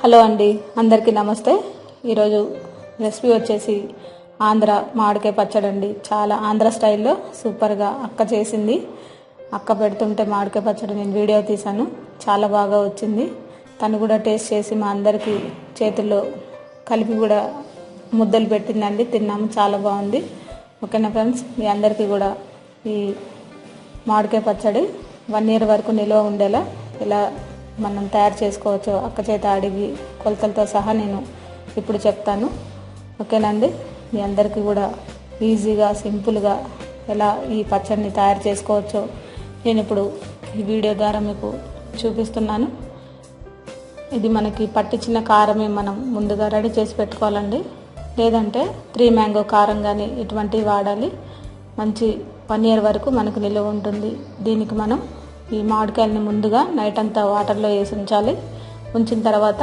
Hello అండి, అందరికీ నమస్తే. ఈరోజు రెసిపీ వచ్చేసి ఆంధ్ర మామిడికాయ పచ్చడి అండి. చాలా ఆంధ్ర స్టైల్లో సూపర్గా అక్క చేసింది. అక్క పెడుతుంటే మామిడికాయ పచ్చడి నేను వీడియో తీశాను, చాలా బాగా వచ్చింది. తను కూడా టేస్ట్ చేసి మా అందరికీ చేతుల్లో కలిపి కూడా ముద్దలు పెట్టిందండి. తిన్నాము, చాలా బాగుంది. ఓకేనా ఫ్రెండ్స్, మీ అందరికీ కూడా ఈ మామిడికాయ పచ్చడి 1 year వరకు నిల్వ ఉండేలా ఎలా మనం తయారు చేసుకోవచ్చు అక్క చేత అడిగి కొలతలతో సహా నేను ఇప్పుడు చెప్తాను. ఓకేనండి, మీ అందరికీ కూడా ఈజీగా సింపుల్గా ఎలా ఈ పచ్చడిని తయారు చేసుకోవచ్చో నేను ఇప్పుడు ఈ వీడియో ద్వారా మీకు చూపిస్తున్నాను. ఇది మనకి పట్టించిన కారమే మనం ముందుగా రెడీ చేసి పెట్టుకోవాలండి. లేదంటే 3 mango కారం కానీ ఇటువంటివి వాడాలి. మంచి 1 year వరకు మనకు నిల్వ ఉంటుంది. దీనికి మనం ఈ మామిడికాయలని ముందుగా నైట్ అంతా వాటర్లో వేసి ఉంచాలి. ఉంచిన తర్వాత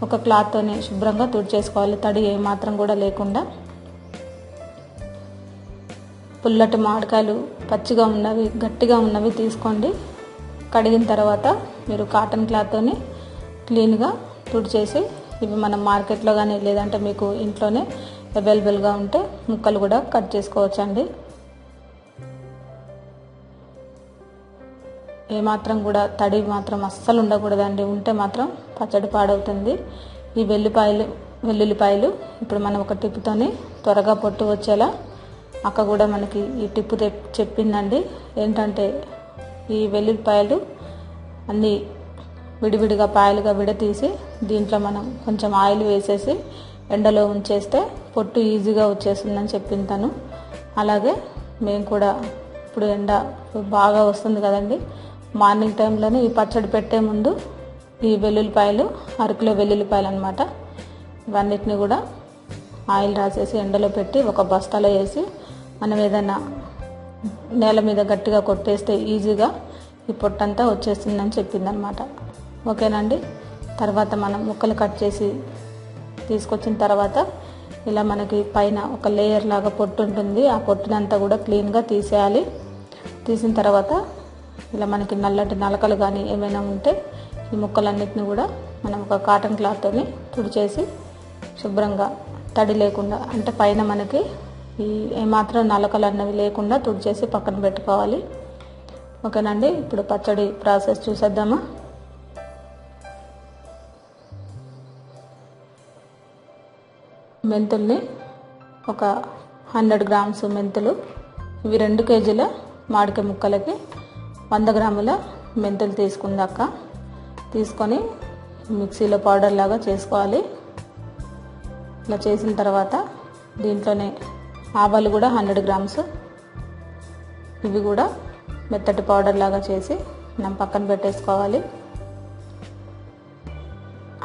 ఒక క్లాత్తోనే శుభ్రంగా తుడిచేసుకోవాలి, తడి ఏమాత్రం కూడా లేకుండా. పుల్లటి మామిడికాయలు పచ్చిగా ఉన్నవి, గట్టిగా ఉన్నవి తీసుకోండి. కడిగిన తర్వాత మీరు కాటన్ క్లాత్తోని క్లీన్గా తుడిచేసి, ఇవి మనం మార్కెట్లో కానీ లేదంటే మీకు ఇంట్లోనే అవైలబుల్గా ఉంటే ముక్కలు కూడా కట్ చేసుకోవచ్చండి. ఏమాత్రం కూడా తడి మాత్రం అస్సలు ఉండకూడదండి, ఉంటే మాత్రం పచ్చడి పాడవుతుంది. ఈ వెల్లుల్లిపాయలు ఇప్పుడు మనం ఒక టిప్పుతోని త్వరగా పొట్టు వచ్చేలా అక్క కూడా మనకి ఈ టిప్పు చెప్పిందండి. ఏంటంటే ఈ వెల్లుల్లిపాయలు అన్నీ విడివిడిగా పాయలుగా విడతీసి దీంట్లో మనం కొంచెం ఆయిల్ వేసేసి ఎండలో ఉంచేస్తే పొట్టు ఈజీగా వచ్చేస్తుందని చెప్పింది తను. అలాగే మేము కూడా ఇప్పుడు ఎండ బాగా వస్తుంది కదండి, మార్నింగ్ టైంలోనే ఈ పచ్చడి పెట్టే ముందు ఈ వెల్లుల్లిపాయలు 1 kilo వెల్లుల్లిపాయలు అనమాట, ఇవన్నిటిని కూడా ఆయిల్ రాసేసి ఎండలో పెట్టి ఒక బస్తాలో వేసి మనం ఏదైనా నేల మీద గట్టిగా కొట్టేస్తే ఈజీగా ఈ పొట్టంతా వచ్చేస్తుందని చెప్పింది అనమాట. ఓకేనండి, తర్వాత మనం ముక్కలు కట్ చేసి తీసుకొచ్చిన తర్వాత ఇలా మనకి పైన ఒక లేయర్ లాగా పొట్టు ఉంటుంది. ఆ పొట్టునంతా కూడా క్లీన్గా తీసేయాలి. తీసిన తర్వాత ఇలా మనకి నల్లటి నలకలు కానీ ఏమైనా ఉంటే ఈ ముక్కలన్నిటిని కూడా మనం ఒక కాటన్ క్లాత్తోని తుడిచేసి శుభ్రంగా తడి లేకుండా, అంటే పైన మనకి ఈ ఏమాత్రం నలకలు అన్నవి లేకుండా తుడిచేసి పక్కన పెట్టుకోవాలి. ఓకేనండి, ఇప్పుడు పచ్చడి ప్రాసెస్ చూసేద్దామా. మెంతుల్ని ఒక 100 grams మెంతులు, ఇవి 2 kg మామిడికాయ ముక్కలకి 100 grams మెంతులు తీసుకుందాక తీసుకొని మిక్సీలో పౌడర్ లాగా చేసుకోవాలి. ఇలా చేసిన తర్వాత దీంట్లోనే ఆవాలు కూడా 100 grams, ఇవి కూడా మెత్తటి పౌడర్ లాగా చేసి మనం పక్కన పెట్టేసుకోవాలి.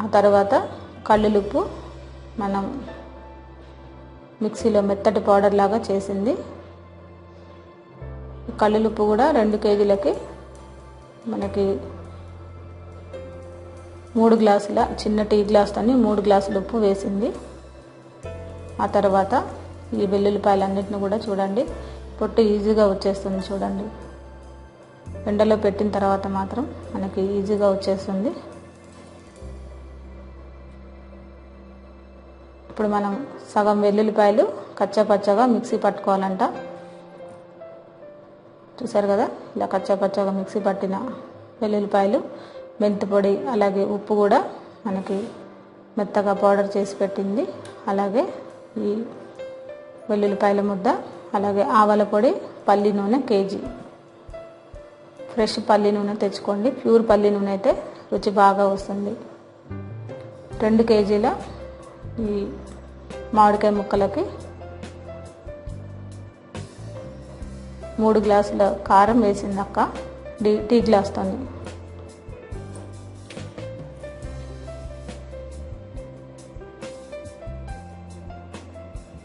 ఆ తర్వాత కల్లులుప్పు మనం మిక్సీలో మెత్తటి పౌడర్ లాగా చేసింది. కల్లులుప్పు కూడా 2 kgలకి మనకి 3 గ్లాసుల చిన్న టీ గ్లాస్తోని 3 గ్లాసుల ఉప్పు వేసింది. ఆ తర్వాత ఈ వెల్లుల్లిపాయలన్నిటిని కూడా చూడండి, పొట్టు ఈజీగా వచ్చేస్తుంది. చూడండి, ఎండలో పెట్టిన తర్వాత మాత్రం మనకి ఈజీగా వచ్చేస్తుంది. ఇప్పుడు మనం సగం వెల్లుల్లిపాయలు కచ్చాపచ్చగా మిక్సీ పట్టుకోవాలంట. చూసారు కదా, ఇలా కచ్చాపచ్చగా మిక్సీ పట్టిన వెల్లుల్లిపాయలు, మెంతి పొడి, అలాగే ఉప్పు కూడా మనకి మెత్తగా పౌడర్ చేసి పెట్టింది. అలాగే ఈ వెల్లుల్లిపాయల ముద్ద, అలాగే ఆవాల పొడి, పల్లి నూనె కేజీ. ఫ్రెష్ పల్లి నూనె తెచ్చుకోండి, ప్యూర్ పల్లి నూనె అయితే రుచి బాగా వస్తుంది. 2 kgల ఈ మామిడికాయ ముక్కలకి 3 గ్లాసుల కారం వేసింది అక్క టీ గ్లాస్తో.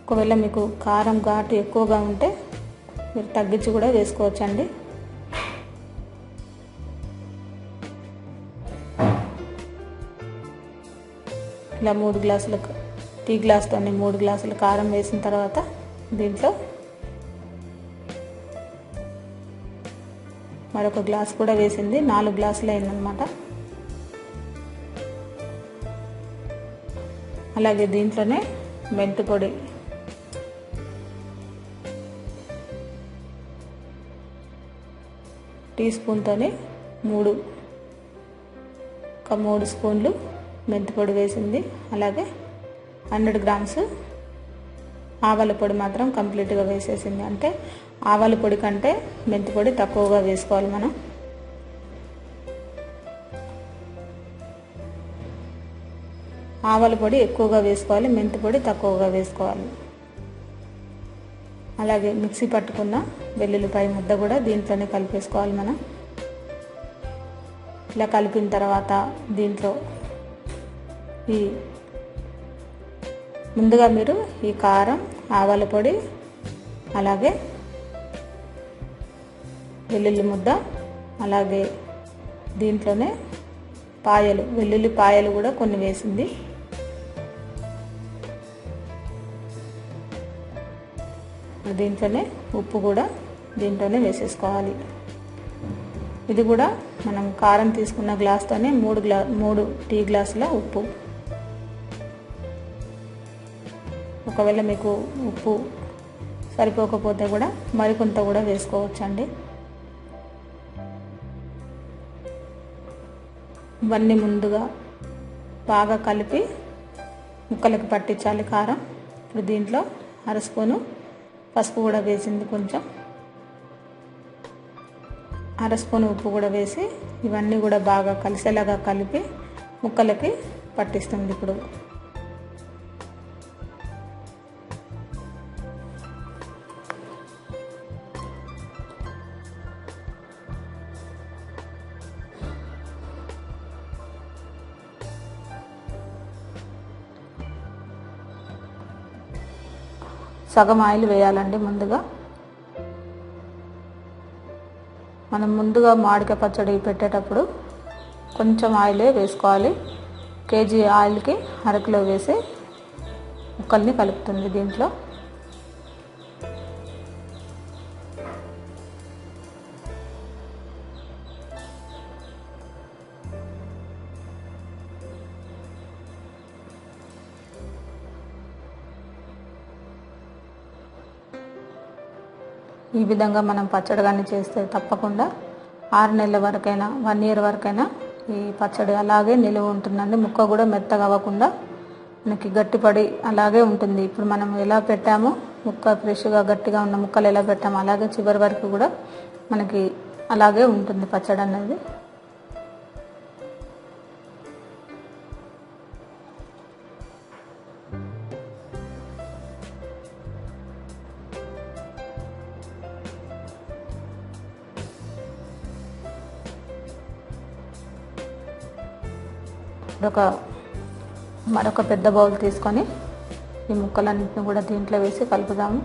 ఒకవేళ మీకు కారం ఘాటు ఎక్కువగా ఉంటే మీరు తగ్గించి కూడా వేసుకోవచ్చండి. ఇలా 3 గ్లాసుల టీ గ్లాస్తో 3 గ్లాసుల కారం వేసిన తర్వాత దీంట్లో మరొక గ్లాస్ కూడా వేసింది, 4 గ్లాసులు అయిందనమాట. అలాగే దీంట్లోనే మెంతి పొడి, టీ స్పూన్తోనే 3 స్పూన్లు మెంతి పొడి వేసింది. అలాగే 100 గ్రామ్స్ ఆవాల పొడి మాత్రం కంప్లీట్గా వేసేసింది. అంటే ఆవాల పొడి కంటే మెంతి పొడి తక్కువగా వేసుకోవాలి మనం. ఆవాల పొడి ఎక్కువగా వేసుకోవాలి, మెంతి పొడి తక్కువగా వేసుకోవాలి. అలాగే మిక్సీ పట్టుకున్న వెల్లుల్లిపాయ ముద్ద కూడా దీంట్లోనే కలిపేసుకోవాలి మనం. ఇలా కలిపిన తర్వాత దీంట్లో ముందుగా మీరు ఈ కారం, ఆవాల పొడి, అలాగే వెల్లుల్లి ముద్ద, అలాగే దీంట్లోనే వెల్లుల్లి పాయలు కూడా కొన్ని వేసింది. దీంట్లోనే ఉప్పు కూడా దీంట్లోనే వేసేసుకోవాలి. ఇది కూడా మనం కారం తీసుకున్న గ్లాస్తోనే 3 టీ గ్లాసుల ఉప్పు. ఒకవేళ మీకు ఉప్పు సరిపోకపోతే కూడా మరికొంత కూడా వేసుకోవచ్చండి. ఇవన్నీ ముందుగా బాగా కలిపి ముక్కలకి పట్టించాలి కారం. ఇప్పుడు దీంట్లో 1/2 స్పూను పసుపు కూడా వేసింది, కొంచెం 1/2 స్పూను ఉప్పు కూడా వేసి ఇవన్నీ కూడా బాగా కలిసేలాగా కలిపి ముక్కలకి పట్టిస్తుంది. ఇప్పుడు సగం ఆయిల్ వేయాలండి. ముందుగా మనం మామిడికాయ పచ్చడి పెట్టేటప్పుడు కొంచెం ఆయిలే వేసుకోవాలి. కేజీ ఆయిల్కి 1/2 కిలో వేసి ముక్కల్ని కలుపుతుంది దీంట్లో. ఈ విధంగా మనం పచ్చడి కానీ చేస్తే తప్పకుండా 6 నెలల వరకైనా 1 ఇయర్ వరకైనా ఈ పచ్చడి అలాగే నిలువ ఉంటుందండి. ముక్క కూడా మెత్తగా అవ్వకుండా మనకి గట్టిపడి అలాగే ఉంటుంది. ఇప్పుడు మనం ఎలా పెట్టామో ముక్క ఫ్రెష్గా గట్టిగా ఉన్న ముక్కలు ఎలా పెట్టామో అలాగే చివరి వరకు కూడా మనకి అలాగే ఉంటుంది పచ్చడి అనేది. మరొక పెద్ద బౌల్ తీసుకొని ఈ ముక్కలన్నింటిని కూడా దీంట్లో వేసి కలుపుదాము.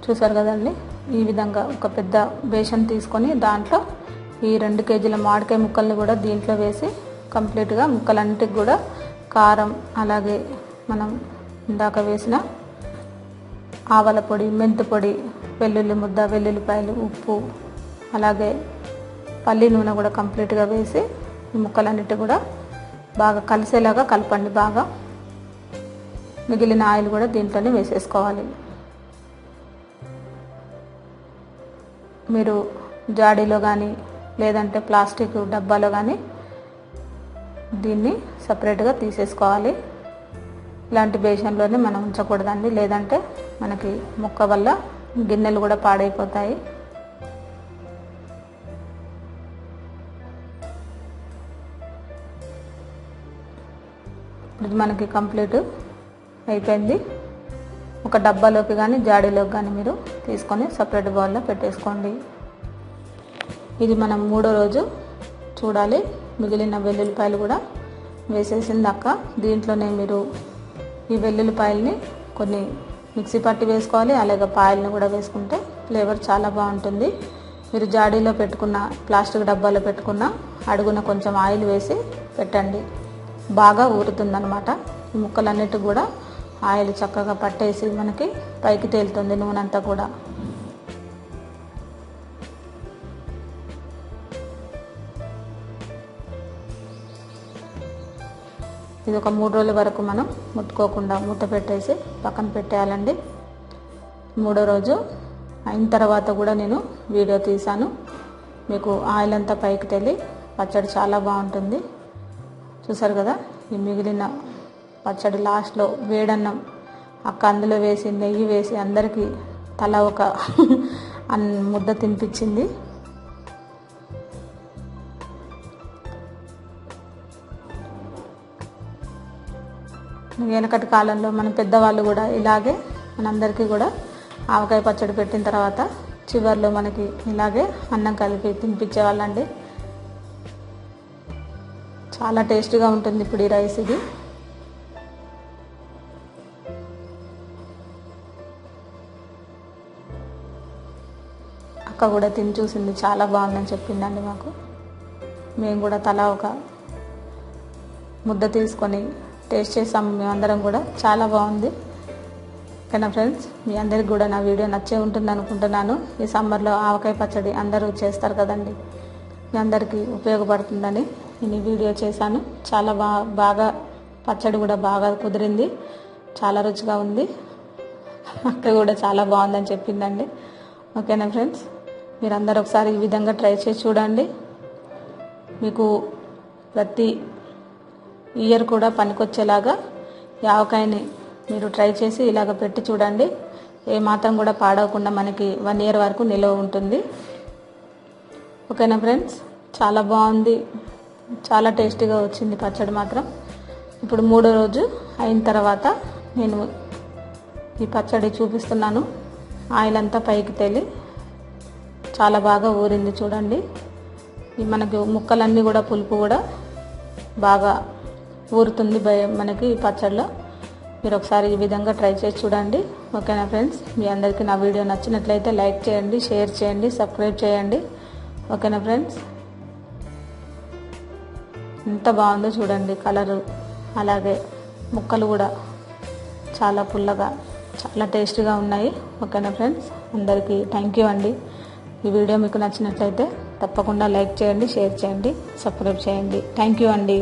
చూసారు కదండి, ఈ విధంగా ఒక పెద్ద బేషన్ తీసుకొని దాంట్లో ఈ 2 కేజీల మామిడికాయ ముక్కల్ని కూడా దీంట్లో వేసి కంప్లీట్గా ముక్కలన్నిటికి కూడా కారం, అలాగే మనం ఇందాక వేసిన ఆవాల పొడి, మెంతి పొడి, వెల్లుల్లి ముద్ద, వెల్లుల్లిపాయలు, ఉప్పు, అలాగే పల్లి నూనె కూడా కంప్లీట్గా వేసి ఈ ముక్కలన్నిటి కూడా బాగా కలిసేలాగా కలపండి. బాగా మిగిలిన ఆయిల్ కూడా దీంట్లోనే వేసేసుకోవాలి. మీరు జాడీలో కానీ లేదంటే ప్లాస్టిక్ డబ్బాలో కానీ దీన్ని సపరేట్గా తీసేసుకోవాలి. ఇలాంటి బేషన్లోనే మనం ఉంచకూడదండి, లేదంటే మనకి ముక్క వల్ల గిన్నెలు కూడా పాడైపోతాయి. ఇది మనకి కంప్లీట్ అయిపోయింది. ఒక డబ్బాలోకి కానీ జాడీలోకి కానీ మీరు తీసుకొని సపరేట్ బౌల్లో పెట్టేసుకోండి. ఇది మనం 3వ రోజు చూడాలి. మిగిలిన వెల్లుల్లిపాయలు కూడా వేసేసింది అక్క. దీంట్లోనే మీరు ఈ వెల్లుల్లిపాయల్ని కొన్ని మిక్సీ పట్టి వేసుకోవాలి, అలాగే పాయల్ని కూడా వేసుకుంటే ఫ్లేవర్ చాలా బాగుంటుంది. మీరు జాడీలో పెట్టుకున్న, ప్లాస్టిక్ డబ్బాలో పెట్టుకున్న అడుగున కొంచెం ఆయిల్ వేసి పెట్టండి, బాగా ఊరుతుందన్నమాట. ఈ ముక్కలన్నిటికి కూడా ఆయిల్ చక్కగా పట్టేసి మనకి పైకి తేలుతుంది నూనె అంతా కూడా. ఇది ఒక 3 రోజుల వరకు మనం ముట్టుకోకుండా మూత పెట్టేసి పక్కన పెట్టేయాలండి. 3వ రోజు అయిన తర్వాత కూడా నేను వీడియో తీశాను. మీకు ఆయిల్ అంతా పైకి తేలి పచ్చడి చాలా బాగుంటుంది. చూసారు కదా, ఈ మిగిలిన పచ్చడి లాస్ట్లో వేడన్నం అక్క అందులో వేసి నెయ్యి వేసి అందరికీ తలా ఒక ముద్ద తినిపించింది. వెనకటి కాలంలో మన పెద్దవాళ్ళు కూడా ఇలాగే మనందరికీ కూడా ఆవకాయ పచ్చడి పెట్టిన తర్వాత చివర్లో మనకి ఇలాగే అన్నం కలిపి తినిపించేవాళ్ళండి. చాలా టేస్టీగా ఉంటుంది ఇప్పుడు ఈ రైస్. ఇది అక్క కూడా తిని చూసింది, చాలా బాగుందని చెప్పిందండి మాకు. మేము కూడా తలా ఒక ముద్ద తీసుకొని టేస్ట్ చేసాము మేమందరం కూడా. చాలా బాగుంది. ఓకేనా ఫ్రెండ్స్, మీ అందరికి కూడా నా వీడియో నచ్చే ఉంటుంది అనుకుంటున్నాను. ఈ సమ్మర్లో ఆవకాయ పచ్చడి అందరూ చేస్తారు కదండి, మీ అందరికీ ఉపయోగపడుతుందని నేను వీడియో చేశాను. చాలా బాగా పచ్చడి కూడా బాగా కుదిరింది, చాలా రుచిగా ఉంది. అక్క కూడా చాలా బాగుందని చెప్పిందండి. ఓకేనా ఫ్రెండ్స్, మీరందరూ ఒకసారి ఈ విధంగా ట్రై చేసి చూడండి. మీకు ప్రతి ఇయర్ కూడా పనికొచ్చేలాగా ఈ ఆవకాయని మీరు ట్రై చేసి ఇలాగ పెట్టి చూడండి. ఏ మాత్రం కూడా పాడవకుండా మనకి 1 ఇయర్ వరకు నిల్వ ఉంటుంది. ఓకేనా ఫ్రెండ్స్, చాలా బాగుంది, చాలా టేస్టీగా వచ్చింది పచ్చడి మాత్రం. ఇప్పుడు 3వ రోజు అయిన తర్వాత నేను ఈ పచ్చడి చూపిస్తున్నాను. ఆయిల్ అంతా పైకి తేలి చాలా బాగా ఊరింది చూడండి. ఈ మనకి ముక్కలన్నీ కూడా పులుపు కూడా బాగా ఊరుతుంది మనకి ఈ పచ్చడిలో. మీరు ఒకసారి ఈ విధంగా ట్రై చేసి చూడండి. ఓకేనా ఫ్రెండ్స్, మీ అందరికీ నా వీడియో నచ్చినట్లయితే లైక్ చేయండి, షేర్ చేయండి, సబ్స్క్రైబ్ చేయండి. ఓకేనా ఫ్రెండ్స్, ఎంత బాగుందో చూడండి కలరు, అలాగే ముక్కలు కూడా చాలా పుల్లగా చాలా టేస్టీగా ఉన్నాయి. ఓకేనా ఫ్రెండ్స్, అందరికీ థ్యాంక్ యూ అండి. ఈ వీడియో మీకు నచ్చినట్లయితే తప్పకుండా లైక్ చేయండి, షేర్ చేయండి, సబ్స్క్రైబ్ చేయండి. థ్యాంక్ యూ అండి.